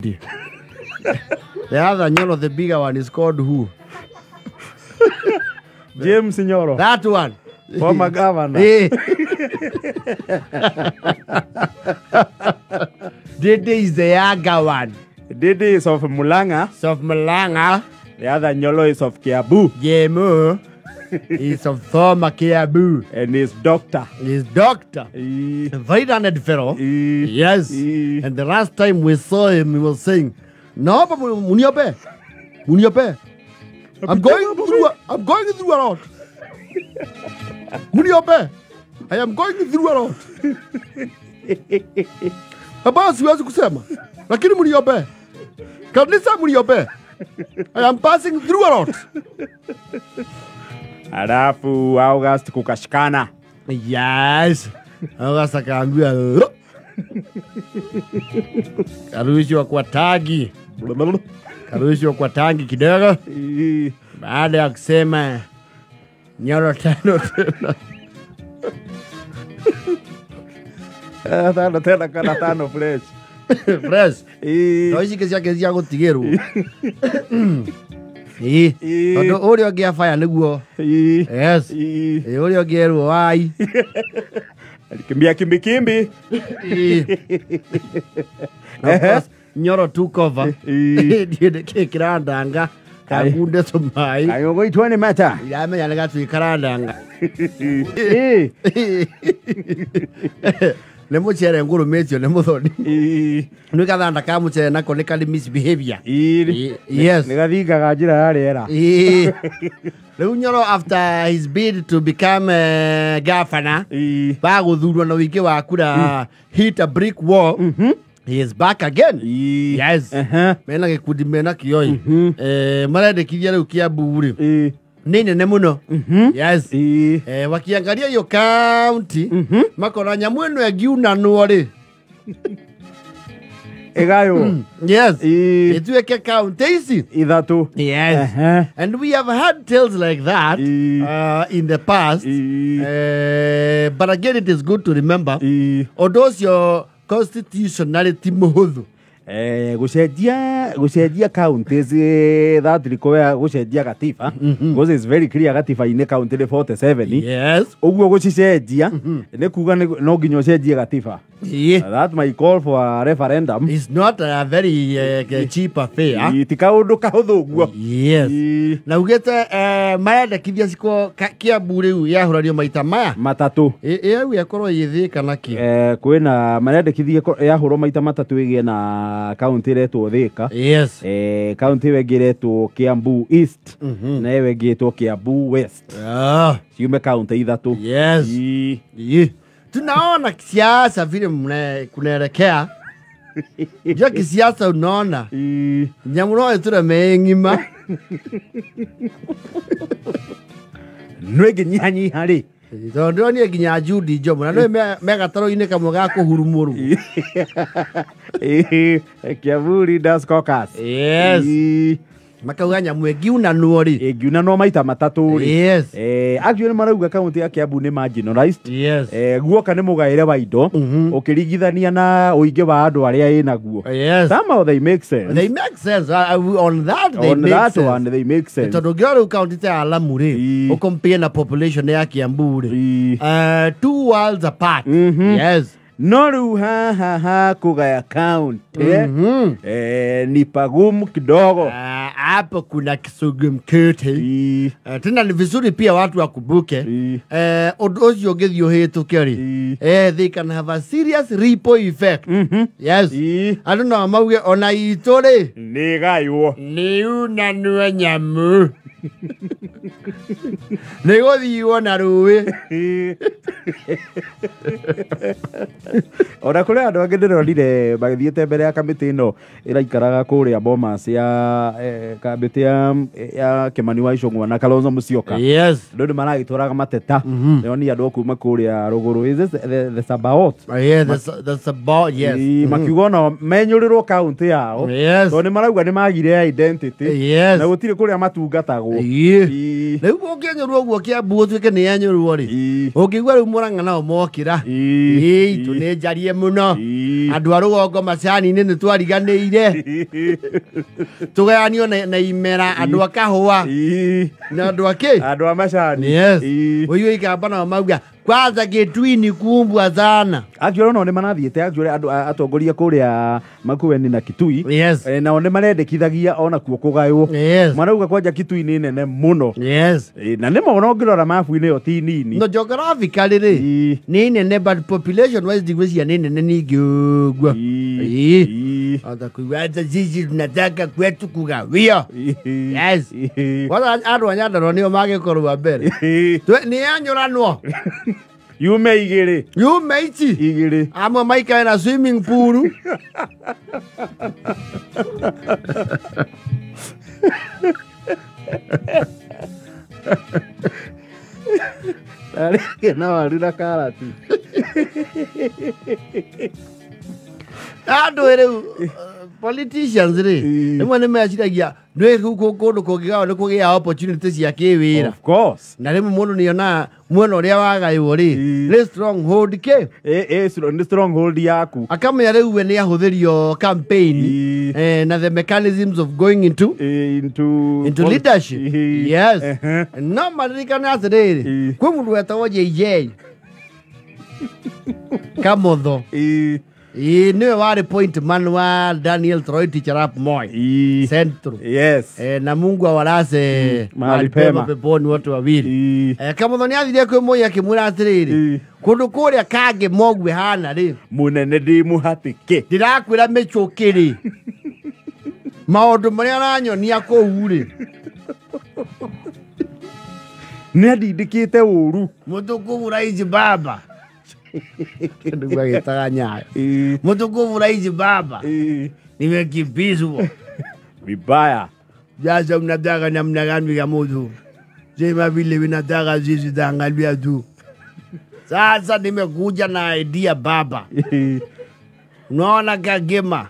The other Nyoro, the bigger one, is called who? James Nyoro. That one. Former governor. Dede is the younger one. Dede is of Mulanga. Of Malanga. The other Nyoro is of Kiambu. Jemo is of former Kiambu. And his doctor. He's doctor. Very learned fellow. Yes. And the last time we saw him, he was saying, "No, but Muniope. I'm going through a lot. Muniope. I am going through a lot." Hapa siwezi kusema. Lakini Muniope. Kanisa Muniope. I am passing through a lot. Alafu August kukashikana. Yes. August akaambia karushwa kwa tagi. Karushwa kwa tangi kidogo. Baada ya kusema Nyoro tano tena. Tena kana tano fresh. Fresh. Toishi kezia gutigeru. Odo ori ogia fire niguo. Yes. Ori ogia ru wai. Alikimbia kimbi. Nyoro took over. Ndiye kirandanga. Kagunde somai. Ayogo itwane mata. Yamenya nagatu ikarandanga. Nemo chere nguru metio nemo thoni. Nuka thanda ka muchere nako ne kali misbehavior. Yes. Nigathinga gajira yarera. Rĩu Nyoro after his bid to become governor, baguthurwo na wiki wa kura hit a brick wall. He is back again. Yes. Mena gikundi mena kioi. Marendekithia rĩu Kiambu rĩ. Nene muno. Yes. Wakiangalia hiyo county, makona nyamu eno egiunanwo rĩ. Egayo. Yes. Itueke county ici. Ithatu. Yes. And we have had tales like that in the past. But again, it is good to remember. Although your constitutionality muhuthu. Gucenjia counties that require gucenjia gatiba because it's very clear gatiba ine county 47. Yes. Uguo gucenjia ne kuga no nginya ucenjie gatiba. That might call for a referendum. It's not a very cheap affair. Itika undu kahuthu uguo. Yes. Na ugete marendekithia ciko Kiambu riu yahurario maita maya matatu. Eu yakorwo yithika naki. Kwina marendekithia yahurwo maita matatu igie na county retwo Thika. Yes. County wegiretwo Kiambu East. Na wegiretwo Kiambu West. Ciume county ithatu. Yes. Tunaona kisiasa vile kunaelekea. Njia kisiasa unaona. Nyamuno etura mengima. Nwege nyanyi hari. Ndo ni ginya Judy Jomo. Na no mega taro ine kamwe ga kuhurumuru. Kiambu Leaders Caucus. Yes. Makauga nyamu egiunanwo ri. Egiunanwo maita matatu ri. Yes. Actually marauga county ya Kiambu ni marginalized. Yes. Guoka ni mugaire wa indo ukirigithania na uingi wa andu aria ina guo. Yes. Somehow they make sense. They make sense. On that they on make that sense. One they make sense. Tondo gero county ta Alamu ri. O compare na population ya Kiambu ri. Two worlds apart. Yes. Noru ha kugaya county. Ni pagumu kidogo. Hapo kuna kisugumkete. Tena ni vizuri pia watu wakumbuke. Odozi ogethio hetu keri. They can have a serious ripple effect. Yes. I don't know mauge ona itore. Negayo. Ni unanua nyamu. Nego thiwa na ruwe. Ora kule andu angi ndironire bagithiete mbere ya kamiti ino iraikaraga kuria Bomas ya kamiti ya Kimani wa Icung'wa na Kalonzo Musyoka. Yes. Ndu maragitwaraga mateta. Ni andu kuma kuria ruguru. Is this the Sabaot? Yeah, the Sabaot, yes. Makiuga no menyurirwo county yao. Yes. So ni marauga ni magire identity. Yes. Na gutire kuria matungatagwo. Rĩu ũngĩanyũrwo ũguo Kiambu ũtuĩke nĩ anyũrwo rĩ. Ũngĩigua rĩu Murang'a nao mokira tunejarie muno andu a rugongo macani-inĩ nĩ twariganĩire tugayanio na imera andu a kahũa na andu a kĩ andu a macani ũyũ ikamba nao mauga kwanza Gĩtui kumbwa sana actually no nĩ manathiĩte actually andu atongoria kũrĩa Makueni na Kitui nao nĩ marendekithagia ona kuo kũgaywo marauga kwanja Kitui nĩ nene mũno na nĩ mo ngĩrora mabu-inĩ yo ti nini no geographically nĩ nene but population wise ndigwĩcia nĩ nene ningĩ ũguo hata kuiwaza sisi tunataka kwetu kugawio wala andu a Nyandarua nĩo magĩkorwo mbere nĩ anyũranwo yume ici igĩrĩ amwe maikae na swimming pool na waru na karati andu rĩu politicians rĩmwe nĩ meciragia kũndũ kũngĩgawa nĩ kũgĩa opportunity cia kĩwĩra of course na rĩmwe mũndũ nĩona mwena ũrĩa wagaywo nĩ stronghold nĩ stronghold yaku akamenya rĩu we nĩ ahũthĩrio campaign na the mechanisms of going into leadership no maririkane atĩrĩrĩ kwĩ mũndũ wetagwo JJ Kamotho niwe warĩ point man wa Daniel Toroitich arap Moi Central na Mungu awalaze mahali pema peponi wote wawili Kamotho nĩ athire kwĩ Moi akĩmwĩra atĩrĩrĩ kũndũ kũrĩa kangĩ mogwe hana munene ndi muhatĩke ndĩrakwĩra mĩcũkĩ maũndũ marĩa aranyonia kũu nĩ andindĩkĩte ũru mũtukufu rais baba ndugu agĩtaga Nyayo mũtukufu rais baba nimekimbizwa vibaya sasa mnataka namna gani Gamodo sema vile vinataka sisi taangalia tu sasa nimekuja na idea baba unaona Kagema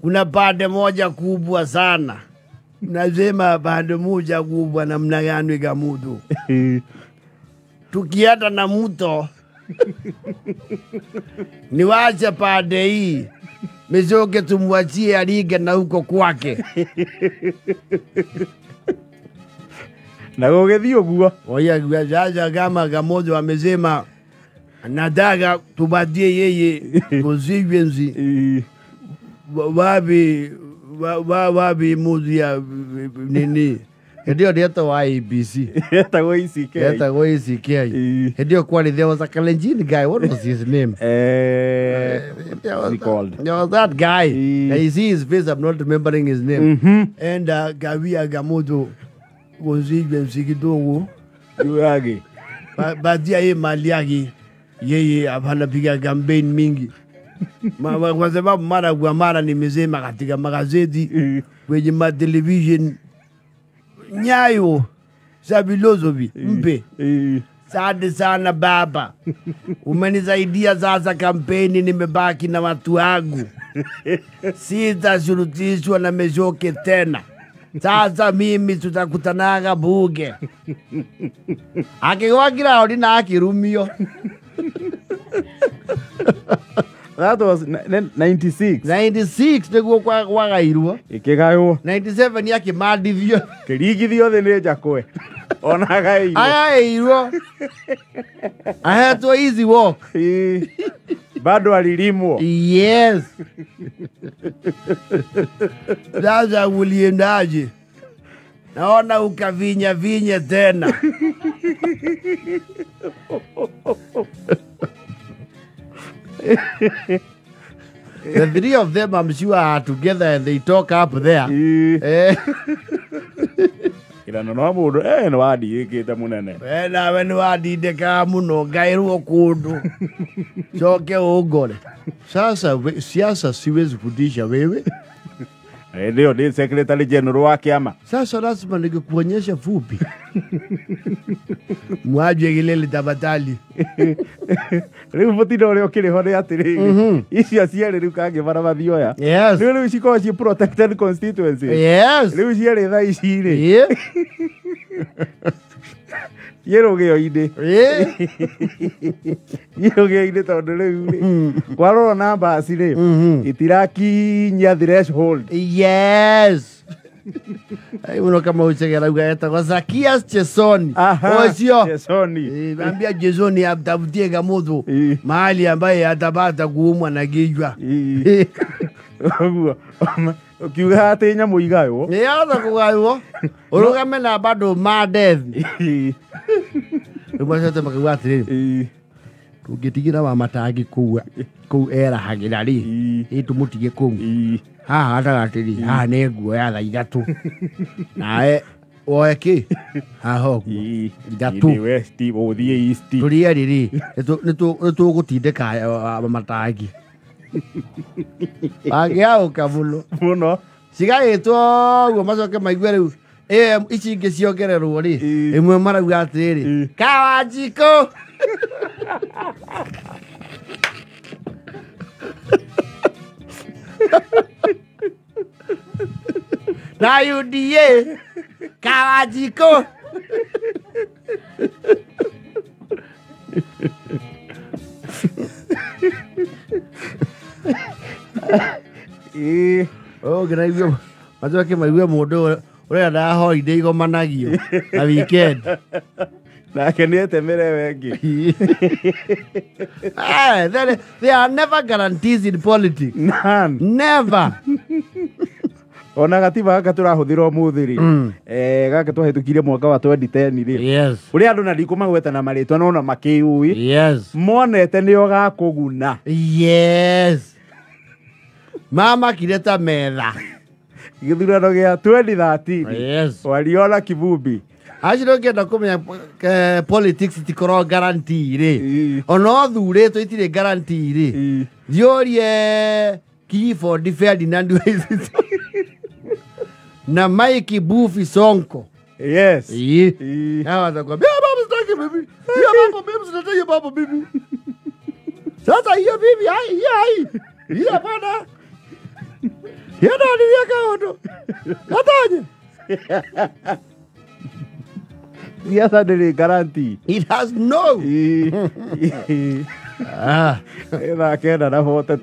kuna pande moja kubwa sana nasema pande moja kubwa namna gani Gamodo tukienda na mto niwache pande hii mizoke tumwachie alige na huko kwake na gũgĩthiĩ ũguo oya sasa kama Gamodo amesema nataka tupatie yeye constituency wapi muzi ya nini Hedio dieto wa ABC. Etagwo ICK. Etagwo ICK. Hedio kwani there was a Kalenjin guy. What was his name? What's he called? There was that guy. You see his face. I'm not remembering his name. And Gawia Gamodo was even Sikidogo. Yuagi. Badia ye maliagi. Yeye hapana piga campaign mingi. Kwa sababu mara kwa mara nimesema katika magazeti kwenye ma television Nyayo Sabilozovi mpe Sade sana baba umenisaidia sasa kampeni nimebaki na watu wangu sitashurutishwa na mejoke tena sasa mimi tutakutanaga buge akigwakira ori na akirumio That was 96. 96 niguo wagairwo. Ikigaywo. 97 yake madithio. Kirigithio the ne jakwe. Ona gairwo. Agairwo. Ahetwo easy walk. Bado alilimwo. Yes. Sasa uliendaje? Naona ukavinya vinye tena. The three of them, I'm sure, are together and they talk up there. Kila no mundu no wadi ikite munene. Na we no wadi de ka muno gairwo kundu. Choke ugore. Sasa siasa siwezi kudisha wewe. Ndio ni secretary general wa kiama. Sasa lazima nikuonyesha fupi. Mwaje gilele tabatali. Riu mutino uri ukiriho ni atiri. Ici aciari riu kange bara mathioya. Yes. Riu ciko ci protected constituency. Yes. Riu ciari tha ici ri. Yerogeo-inĩ. Yerogeo-inĩ tondũ rĩu kwarorwo na mbasi rĩ itirakinyia threshold. Yes. Uno kama uchegera ugaeta Zakias Chesoni. Ocio. Chesoni. Ambia Chesoni atafutie gamudhu mahali ambaye atabata kuumwa na kichwa. Ukiuga ati nyamu igayo. Yaza kugayo. Urugame na bado madethi. Umashate makawa atiri. Tugitigira wa matagi ku era hagira ri. Itumutige ku. Haha atagatiri. Haha nĩ nguo ya thaa ithatu. Nae oe ki? Haho. Ithatu. We Steve uthie East. Turia riri. Nĩtũgũtindĩka matagi. Bagĩauka mũno. Cigagĩtwo guo macoke maigue rĩu ici ingĩ ciongererwo rĩ ĩmwe marauga atĩrĩ Kawanjiko. Na UDA Kawanjiko. Ngĩraigua macoke maigue mũndũ ũrĩa nda holiday igomanagio na weekend. Nake nĩetemere wengi. There are never guarantees in politics. None. Never. Ona gatiba gaka tũrahũthĩra ũmũthĩ rĩ gaka twahĩtũkire mwaka wa 2010 rĩ. Yes. Ũrĩa andũ na ndikũmagweta na marĩtwa no na makĩũĩ. Yes. Monete nĩo gakũguna. Yes. Mama kireta metha. Gĩthurano gĩa 2013. Yes. Waliona kivumbi. Aciro ngĩenda kũmenya politics itikorwo guarantee rĩ. Ona ũthurĩtwo itirĩ guarantee rĩ. Thiũrie Clifford Ferdinand na Mike Buffy Sonko. Yes. Hawa watakwambia baba sitaki bibi. Ya baba bibi sitaki baba bibi. Sasa hiyo bibi hai. Hiyo bana. Hiyo ndio yakaondo. Natanya. Yes, I did guarantee. It has no. Ina kenda na hote